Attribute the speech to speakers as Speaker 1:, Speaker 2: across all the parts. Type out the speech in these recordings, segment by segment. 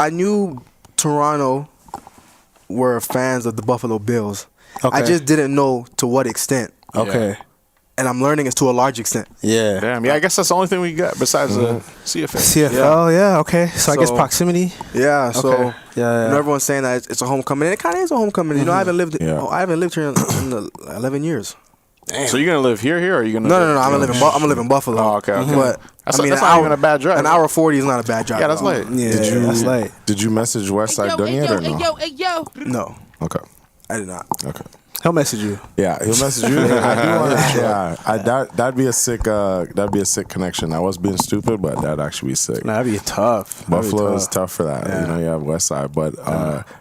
Speaker 1: I knew Toronto were fans of the Buffalo Bills.
Speaker 2: Okay.
Speaker 1: I just didn't know to what extent.
Speaker 2: Okay.
Speaker 1: And I'm learning it's to a large extent.
Speaker 2: Yeah.
Speaker 3: Damn. Yeah, I guess that's the only thing we got besides the CFL.
Speaker 2: CFL, yeah, okay. So I guess
Speaker 1: So-
Speaker 2: proximity.
Speaker 1: Yeah, so
Speaker 2: Okay. Yeah.
Speaker 1: you know, everyone's saying that it's a homecoming, and it kind of is a homecoming. You know, I haven't lived here in 11 years.
Speaker 3: Damn. So you're gonna live here, or are you gonna?
Speaker 1: No. I'm gonna live in Buffalo.
Speaker 3: Oh, okay.
Speaker 1: But
Speaker 3: That's,
Speaker 1: I mean,
Speaker 3: that's
Speaker 1: an
Speaker 3: not
Speaker 1: hour,
Speaker 3: even a bad drive.
Speaker 1: An hour 40 is not a bad drive.
Speaker 3: Yeah, that's late.
Speaker 2: Yeah, that's late.
Speaker 4: Did you message Westside Gun yet or no?
Speaker 1: No,
Speaker 4: Okay.
Speaker 1: I did not.
Speaker 4: Okay.
Speaker 2: He'll message you.
Speaker 4: Yeah, he'll message you. That'd be a sick connection. I was being stupid, but that'd actually be sick.
Speaker 2: Nah, that'd be tough.
Speaker 4: Buffalo is tough for that.
Speaker 2: Yeah.
Speaker 4: You know, you have West Side. But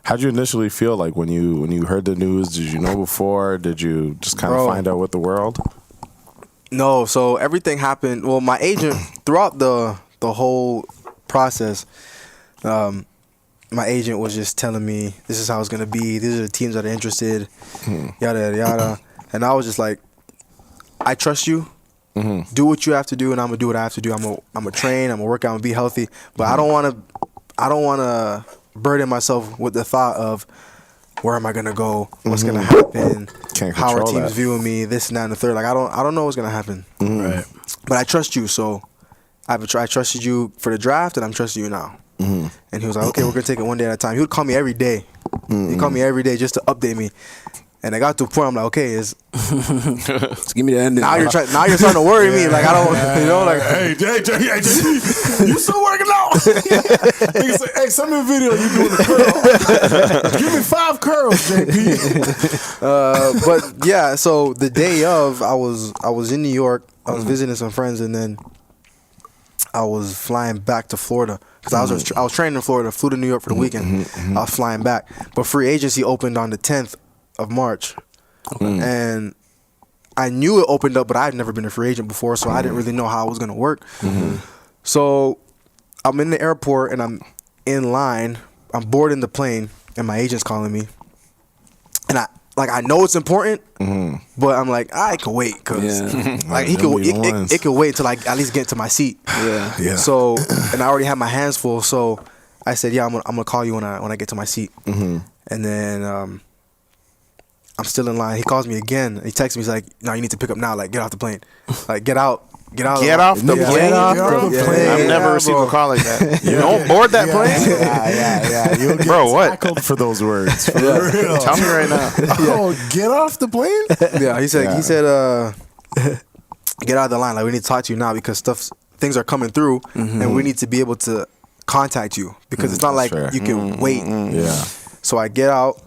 Speaker 4: how'd you initially feel like when you heard the news? Did you know before? Did you just kind of find out with the world?
Speaker 1: No, so everything happened. Well, my agent throughout the whole process, my agent was just telling me this is how it's gonna be. These are the teams that are interested, yada yada yada. And I was just like, I trust you. Do what you have to do, and I'm gonna do what I have to do. I'm gonna train. I'm gonna work out. I'm gonna be healthy. But I don't wanna burden myself with the thought of where am I gonna go? What's gonna happen?
Speaker 4: Can't
Speaker 1: How are
Speaker 4: control
Speaker 1: teams
Speaker 4: that.
Speaker 1: viewing me? This and that and the third. Like I don't know what's gonna happen.
Speaker 2: Right.
Speaker 1: But I trust you, so I trusted you for the draft, and I'm trusting you now. And he was like, okay, we're gonna take it one day at a time. He would call me every day. He'd call me every day just to update me. And I got to a point I'm like, okay,
Speaker 2: Just give me the ending.
Speaker 1: now you're starting to worry me. Like I don't, you know, like
Speaker 4: Hey, you still working out? Nigga say, hey, send me a video. You doing the curl? Give me 5 curls, JP.
Speaker 1: but yeah. So the day of, I was in New York. I was visiting some friends, and then I was flying back to Florida because I was training in Florida. Flew to New York for the weekend. I was flying back, but free agency opened on the 10th of March, and I knew it opened up, but I'd never been a free agent before, so I didn't really know how it was gonna work. So I'm in the airport and I'm in line. I'm boarding the plane, and my agent's calling me, and I know it's important, but I'm like, I could wait because like it could wait until I at least get to my seat.
Speaker 2: Yeah.
Speaker 1: So, and I already had my hands full, so I said, yeah, I'm gonna call you when I get to my seat. And then I'm still in line. He calls me again. He texts me. He's like, no, you need to pick up now. Like, get off the plane. Like, get out.
Speaker 3: Get off the plane. I've never received a call like that. You don't board that plane?
Speaker 4: Yeah. You'll get tackled for those words. For real.
Speaker 3: Tell me right now.
Speaker 4: Oh, get off the plane?
Speaker 1: Yeah, he said, get out of the line. Like, we need to talk to you now because things are coming through, and we need to be able to contact you because it's not like
Speaker 4: fair.
Speaker 1: you can wait.
Speaker 4: Yeah.
Speaker 1: So I get out.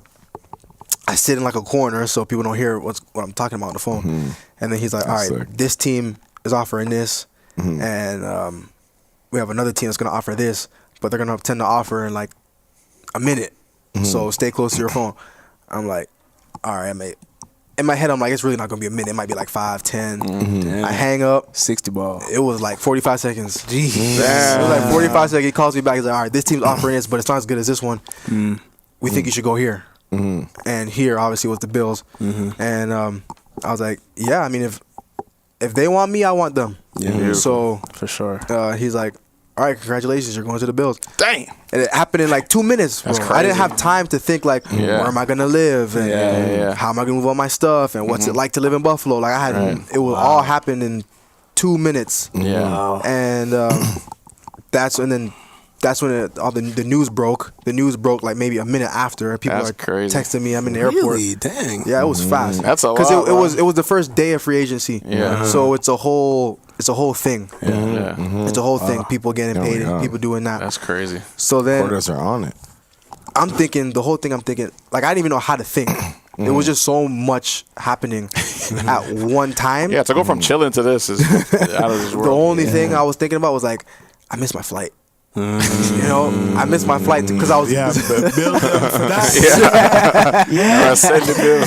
Speaker 1: I sit in like a corner so people don't hear what I'm talking about on the phone. And then he's like, all right,
Speaker 4: sick.
Speaker 1: this team is offering this, and we have another team that's going to offer this, but they're going to tend to offer in like a minute. So stay close to your phone. I'm like, all right, mate. In my head, I'm like, it's really not going to be a minute. It might be like 5, 10. I hang up.
Speaker 2: 60 ball.
Speaker 1: It was like 45 seconds.
Speaker 2: Jeez.
Speaker 1: It was like 45 seconds. He calls me back. He's like, all right, this team's offering this, but it's not as good as this one. We think you should go here. And here, obviously, was the Bills. And I was like, yeah, I mean, if they want me, I want them.
Speaker 2: Yeah.
Speaker 1: So
Speaker 2: For sure.
Speaker 1: he's like, all right, congratulations, you're going to the Bills.
Speaker 3: Dang.
Speaker 1: And it happened in like 2 minutes, bro.
Speaker 3: That's
Speaker 1: I didn't
Speaker 3: crazy.
Speaker 1: have time to think like, where am I gonna live, and how am I gonna move all my stuff, and what's it like to live in Buffalo? Like I had, it was all happened in 2 minutes.
Speaker 3: Yeah.
Speaker 1: And that's when all the news broke. The news broke like maybe a minute after. People
Speaker 3: That's
Speaker 1: are
Speaker 3: crazy.
Speaker 1: texting me. I'm in the airport.
Speaker 2: Really? Dang.
Speaker 1: Yeah, it was fast.
Speaker 3: That's a lot,
Speaker 1: because it
Speaker 3: bro.
Speaker 1: was the first day of free agency.
Speaker 3: Yeah.
Speaker 1: So it's a whole thing.
Speaker 3: Yeah.
Speaker 1: It's a whole thing. People getting paid,
Speaker 4: yeah.
Speaker 1: people doing that.
Speaker 3: That's crazy.
Speaker 1: So then
Speaker 4: Orders are on it.
Speaker 1: I'm thinking like I didn't even know how to think. It was just so much happening at one time.
Speaker 3: Yeah, to go from chilling to this is out of this world.
Speaker 1: The only thing I was thinking about was like, I missed my flight. You know, I missed my flight because I was
Speaker 4: the build for that.
Speaker 3: Send the bill.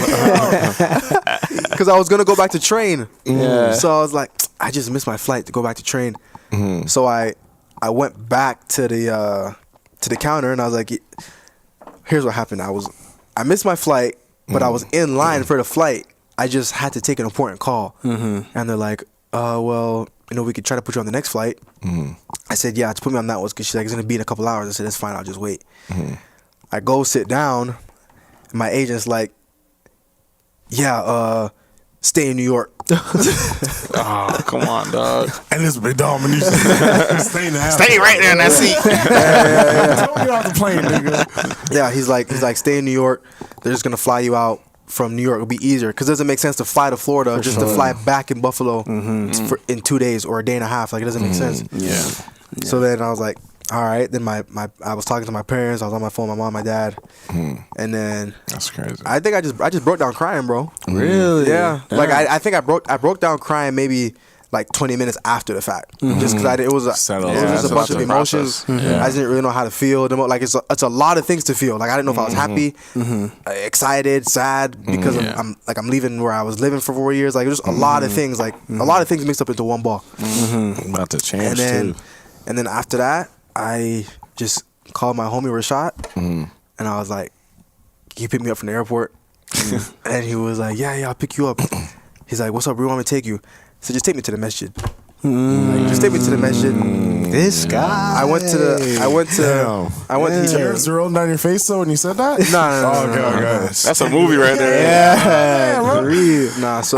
Speaker 1: because I was gonna go back to train.
Speaker 3: Yeah.
Speaker 1: So I was like, I just missed my flight to go back to train. So I went back to the counter and I was like, here's what happened. I missed my flight, but I was in line for the flight. I just had to take an important call, and they're like, well, we could try to put you on the next flight. I said, yeah, just put me on that one, because she's like, it's gonna be in a couple hours. I said, that's fine, I'll just wait. I go sit down, and my agent's like, yeah, stay in New York.
Speaker 3: Oh, come on, dog.
Speaker 4: And it's been Dominique.
Speaker 3: Stay right there in that seat.
Speaker 4: Don't get off the plane, nigga.
Speaker 1: Yeah, he's like, stay in New York. They're just gonna fly you out from New York. It'll be easier, because it doesn't make sense to fly to Florida just to fly back in Buffalo in 2 days or a day and a half. Like, it doesn't make sense.
Speaker 3: Yeah.
Speaker 1: So then I was like, all right. Then I was talking to my parents. I was on my phone, my mom, my dad, and then
Speaker 4: That's crazy.
Speaker 1: I think I just broke down crying, bro.
Speaker 2: Really?
Speaker 1: Yeah. Like I think I broke down crying maybe like 20 minutes after the fact, just because it was
Speaker 4: Settle.
Speaker 1: just a bunch of
Speaker 3: the
Speaker 1: emotions.
Speaker 3: process. Yeah.
Speaker 1: I didn't really know how to feel. Like it's a lot of things to feel. Like I didn't know if I was happy, excited, sad, because I'm leaving where I was living for 4 years. Like, there's a lot of things, like a lot of things mixed up into one ball.
Speaker 4: About to change
Speaker 1: And then after that, I just called my homie Rashad, and I was like, "Can you pick me up from the airport?" And he was like, "Yeah, I'll pick you up." He's like, "What's up, bro? You want me to take you?" So just take me to the masjid. Like, just take me to the masjid.
Speaker 2: This guy.
Speaker 1: I went to.
Speaker 4: Did your ears roll down your face though when you said that?
Speaker 1: No.
Speaker 4: Okay.
Speaker 3: That's a movie right there.
Speaker 2: Yeah.
Speaker 1: Nah, so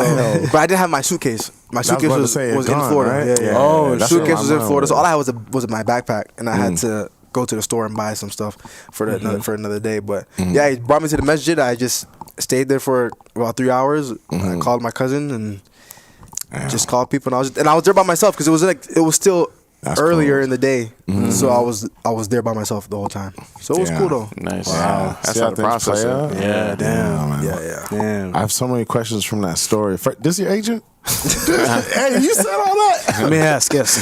Speaker 1: but I didn't have my suitcase. My suitcase
Speaker 4: about to
Speaker 1: was
Speaker 4: say,
Speaker 1: in
Speaker 4: it's gone,
Speaker 1: Florida.
Speaker 4: right?
Speaker 1: Yeah.
Speaker 2: Oh,
Speaker 1: the
Speaker 4: that's
Speaker 1: suitcase
Speaker 4: what
Speaker 1: was in
Speaker 4: I'm
Speaker 1: Florida. So
Speaker 4: with.
Speaker 1: all I had was my backpack, and I had to go to the store and buy some stuff for another day. But yeah, he brought me to the masjid. I just stayed there for about 3 hours. I called my cousin and just called people, and I was there by myself, because it was still
Speaker 4: That's
Speaker 1: earlier
Speaker 4: cool.
Speaker 1: in the day. So I was there by myself the whole time. So it was cool though.
Speaker 3: Nice.
Speaker 4: Wow.
Speaker 3: That's
Speaker 4: See
Speaker 3: how
Speaker 4: how
Speaker 3: the
Speaker 4: things
Speaker 3: process
Speaker 4: play
Speaker 3: is.
Speaker 4: out?
Speaker 3: Yeah,
Speaker 4: Damn, man.
Speaker 1: Yeah.
Speaker 2: Damn.
Speaker 4: I have so many questions from that story. This your agent? Hey, you said all that?
Speaker 2: Let me ask. Yes.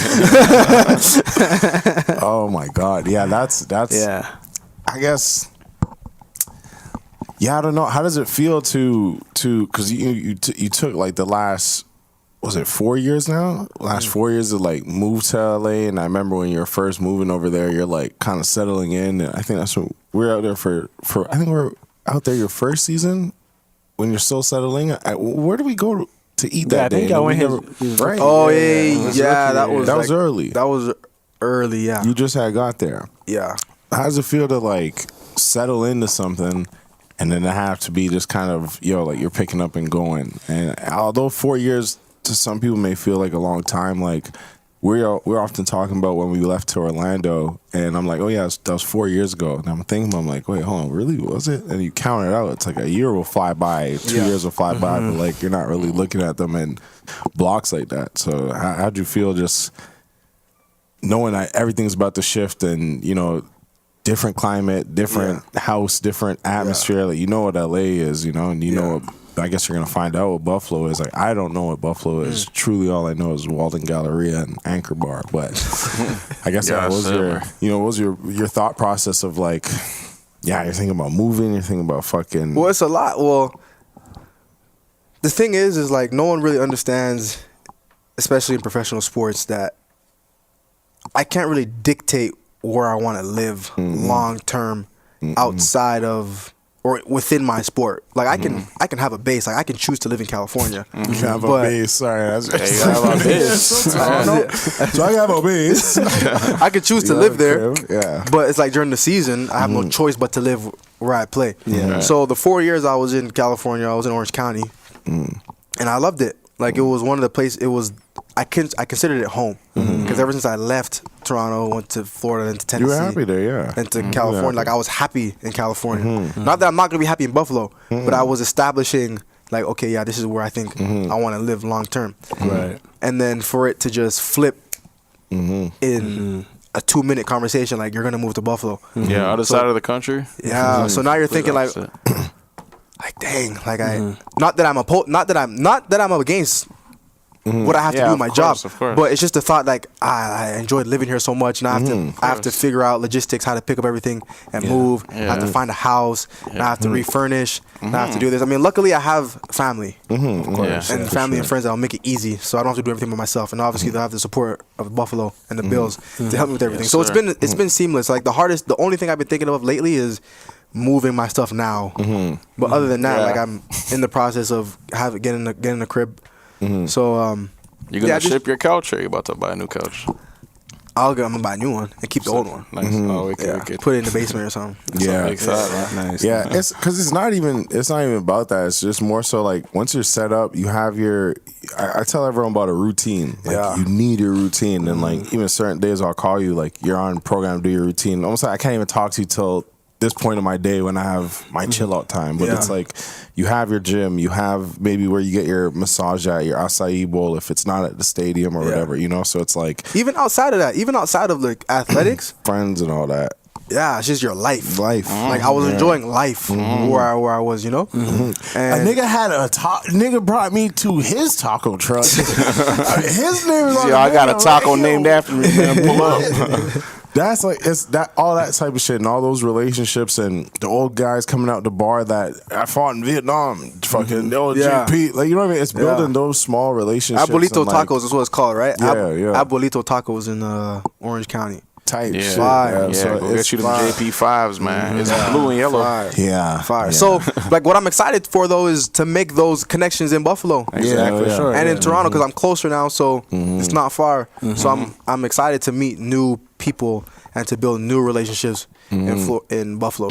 Speaker 4: Oh my God. Yeah, that's
Speaker 2: Yeah.
Speaker 4: I guess. Yeah, I don't know. How does it feel to because you took like the last, was it 4 years now? Last 4 years to like move to LA, and I remember when you were first moving over there, you're like kind of settling in, and I think that's when we're out there for I think we're out there your first season when you're still settling. Where do we go to eat that
Speaker 2: I think
Speaker 4: day?
Speaker 2: I went
Speaker 4: Right.
Speaker 1: Oh yeah, that was
Speaker 4: early.
Speaker 1: That was early. Yeah.
Speaker 4: You just had got there.
Speaker 1: Yeah.
Speaker 4: How does it feel to like settle into something and then to have to be just kind of, like you're picking up and going? And although 4 years to some people may feel like a long time, like we're often talking about when we left to Orlando, and I'm like, oh yeah, that was 4 years ago. And I'm thinking, I'm like, wait, hold on, really, was it? And you count it out, it's like a year will fly by, 2 years will fly by, but like you're not really looking at them in blocks like that. So how'd you feel just knowing that everything's about to shift, and different climate, different house, different atmosphere? Like, what LA is, and know what, I guess you're gonna find out what Buffalo is. Like, I don't know what Buffalo is. Truly, all I know is Walden Galleria and Anchor Bar. But I guess what was your thought process of like, you're thinking about moving, you're thinking about fucking.
Speaker 1: Well, it's a lot. Well, the thing is like no one really understands, especially in professional sports, that I can't really dictate where I want to live long term outside of or within my sport. Like I can have a base. Like I can choose to live in California.
Speaker 4: You have a
Speaker 1: But-
Speaker 4: base. Sorry, that's
Speaker 3: you have a base.
Speaker 4: So I have a base.
Speaker 1: I could choose to
Speaker 4: You
Speaker 1: live
Speaker 4: have a
Speaker 1: there.
Speaker 4: crib, yeah.
Speaker 1: But it's like during the season, I have no choice but to live where I play.
Speaker 2: Yeah.
Speaker 1: So the 4 years I was in California, I was in Orange County, and I loved it. Like it was one of the places. It was I considered it home because ever since I left Toronto, went to Florida, and to Tennessee,
Speaker 4: You were happy there, yeah.
Speaker 1: and to California. Like I was happy in California. Not that I'm not gonna be happy in Buffalo, but I was establishing like, okay, yeah, this is where I think I want to live long term.
Speaker 2: Right.
Speaker 1: And then for it to just flip in a 2-minute conversation, like you're gonna move to Buffalo.
Speaker 3: Yeah, other side of the country.
Speaker 1: Yeah. So now you're thinking like, dang, like not that I'm against what I have to do with my job,
Speaker 3: of course.
Speaker 1: but it's just the thought like I enjoyed living here so much, and I have to figure out logistics, how to pick up everything and move. I have to find a house, and I have to refurnish, and I have to do this. I mean, luckily I have family,
Speaker 3: Of course.
Speaker 1: and family and friends that'll make it easy, so I don't have to do everything by myself. And obviously they'll have the support of Buffalo and the Bills to help me with everything.
Speaker 3: Yes,
Speaker 1: So
Speaker 3: sir.
Speaker 1: it's been seamless. Like the only thing I've been thinking of lately is moving my stuff now. But other than that,
Speaker 3: Yeah.
Speaker 1: like I'm in the process of getting a crib. So
Speaker 3: You gonna
Speaker 1: Yeah, just-
Speaker 3: ship your couch, or you about to buy a new couch?
Speaker 1: I'm gonna buy a new one and keep the old one.
Speaker 3: Nice. Oh, okay,
Speaker 1: Yeah,
Speaker 3: okay.
Speaker 1: put it in the basement or something.
Speaker 4: Yeah.
Speaker 3: Big side, man.
Speaker 2: Nice.
Speaker 4: Yeah, it's because it's not even about that. It's just more so like once you're set up, you have your. I tell everyone about a routine. Like you need your routine, and like even certain days I'll call you like you're on program to do your routine. Almost like I can't even talk to you till this point of my day when I have my chill out time. But it's like you have your gym, you have maybe where you get your massage at, your acai bowl if it's not at the stadium or whatever, you know. So it's like
Speaker 1: Even outside of that, even outside of like athletics,
Speaker 4: friends and all that.
Speaker 1: yeah, it's just your life.
Speaker 4: Life.
Speaker 1: Like I was enjoying life where I was, you know.
Speaker 4: A
Speaker 1: And
Speaker 4: nigga had nigga brought me to his taco truck. His name is on
Speaker 3: Yo,
Speaker 4: the
Speaker 3: I got a
Speaker 4: menu.
Speaker 3: taco
Speaker 4: Like, yo,
Speaker 3: named after me, man. Pull up.
Speaker 4: That's like it's that all that type of shit and all those relationships and the old guys coming out the bar that I fought in Vietnam, fucking old
Speaker 1: Yeah.
Speaker 4: GP, like you know what I mean? It's building those small relationships.
Speaker 1: Abuelito
Speaker 4: and, like,
Speaker 1: Tacos is what it's called, right?
Speaker 4: Yeah.
Speaker 1: Abuelito Tacos in Orange County.
Speaker 4: type
Speaker 3: Yeah,
Speaker 4: shit.
Speaker 1: Fire.
Speaker 3: yeah.
Speaker 4: So
Speaker 3: Go
Speaker 4: it's
Speaker 3: get you them
Speaker 4: fire.
Speaker 3: JP5s, man. It's blue and yellow.
Speaker 1: Fire.
Speaker 4: Yeah,
Speaker 1: Fire.
Speaker 4: yeah.
Speaker 1: So, like, what I'm excited for though is to make those connections in Buffalo
Speaker 3: Exactly.
Speaker 4: Yeah,
Speaker 2: sure.
Speaker 1: and in Toronto because I'm closer now, so it's not far. So I'm excited to meet new people and to build new relationships in Buffalo.